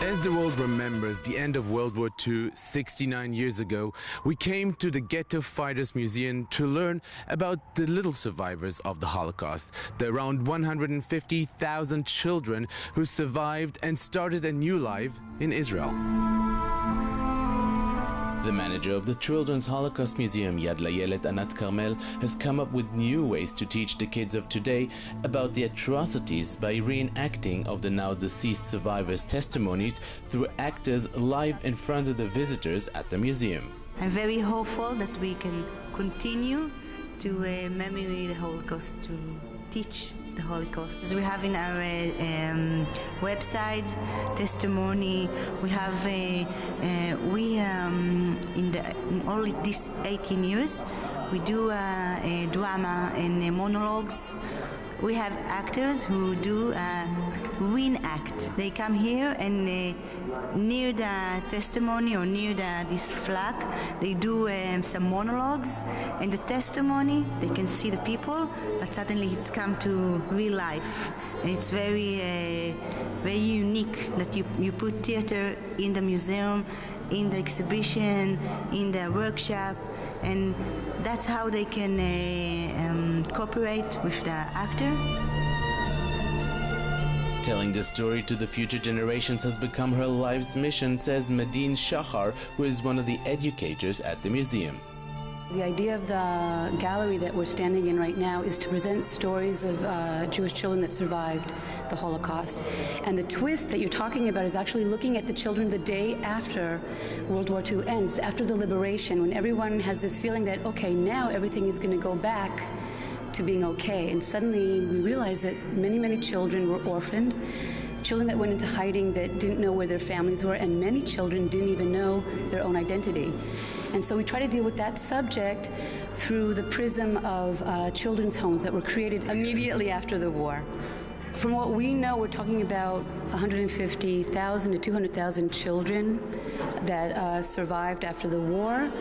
As the world remembers the end of World War II 69 years ago, we came to the Ghetto Fighters Museum to learn about the little survivors of the Holocaust, the around 150,000 children who survived and started a new life in Israel. The manager of the Children's Holocaust Museum, Yad Layeled, Anat Carmel, has come up with new ways to teach the kids of today about the atrocities by reenacting of the now deceased survivors' testimonies through actors live in front of the visitors at the museum. I'm very hopeful that we can continue to memory the Holocaust, to teach the Holocaust. As we have in our website, testimony, we have in all these 18 years, we do drama and monologues. We have actors who do reenact. They come here and near the testimony or near this flag, they do some monologues, and the testimony, they can see the people, but suddenly it's come to real life. And it's very unique that you put theater in the museum, in the exhibition, in the workshop, and that's how they can cooperate with the actor. Telling the story to the future generations has become her life's mission, says Madene Shachar, who is one of the educators at the museum. The idea of the gallery that we're standing in right now is to present stories of Jewish children that survived the Holocaust. And the twist that you're talking about is actually looking at the children the day after World War II ends, after the liberation, when everyone has this feeling that, okay, now everything is going to go back to being okay. And suddenly we realized that many, many children were orphaned, children that went into hiding that didn't know where their families were, and many children didn't even know their own identity. And so we try to deal with that subject through the prism of children's homes that were created immediately after the war. From what we know, we're talking about 150,000 to 200,000 children that survived after the war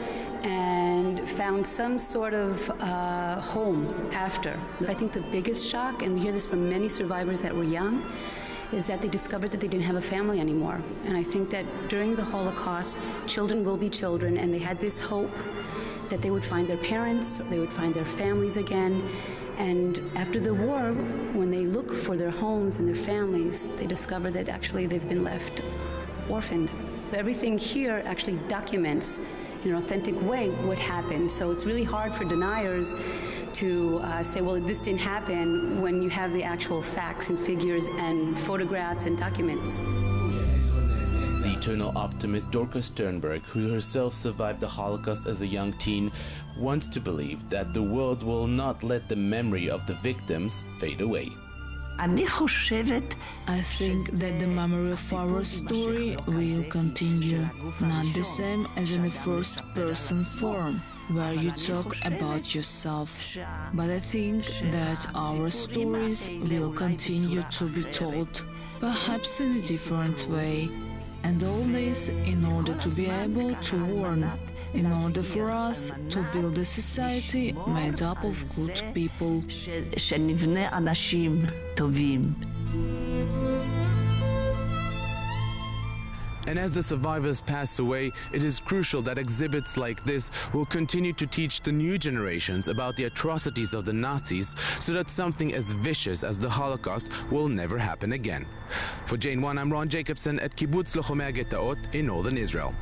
and found some sort of home after. I think the biggest shock, and we hear this from many survivors that were young, is that they discovered that they didn't have a family anymore. And I think that during the Holocaust, children will be children, and they had this hope that they would find their parents, they would find their families again. And after the war, when they look for their homes and their families, they discover that actually they've been left orphaned. So everything here actually documents in an authentic way what happened. So it's really hard for deniers to say, well, this didn't happen, when you have the actual facts and figures and photographs and documents. The eternal optimist Dorcas Sternberg, who herself survived the Holocaust as a young teen, wants to believe that the world will not let the memory of the victims fade away. I think that the memory of our story will continue, not the same as in the first-person form, where you talk about yourself. But I think that our stories will continue to be told, perhaps in a different way. And all this in order to be able to warn, in order for us to build a society made up of good people. And as the survivors pass away, it is crucial that exhibits like this will continue to teach the new generations about the atrocities of the Nazis, so that something as vicious as the Holocaust will never happen again. For JN1, I'm Jacobsohn at Kibbutz Lochomei HaGetaot in northern Israel.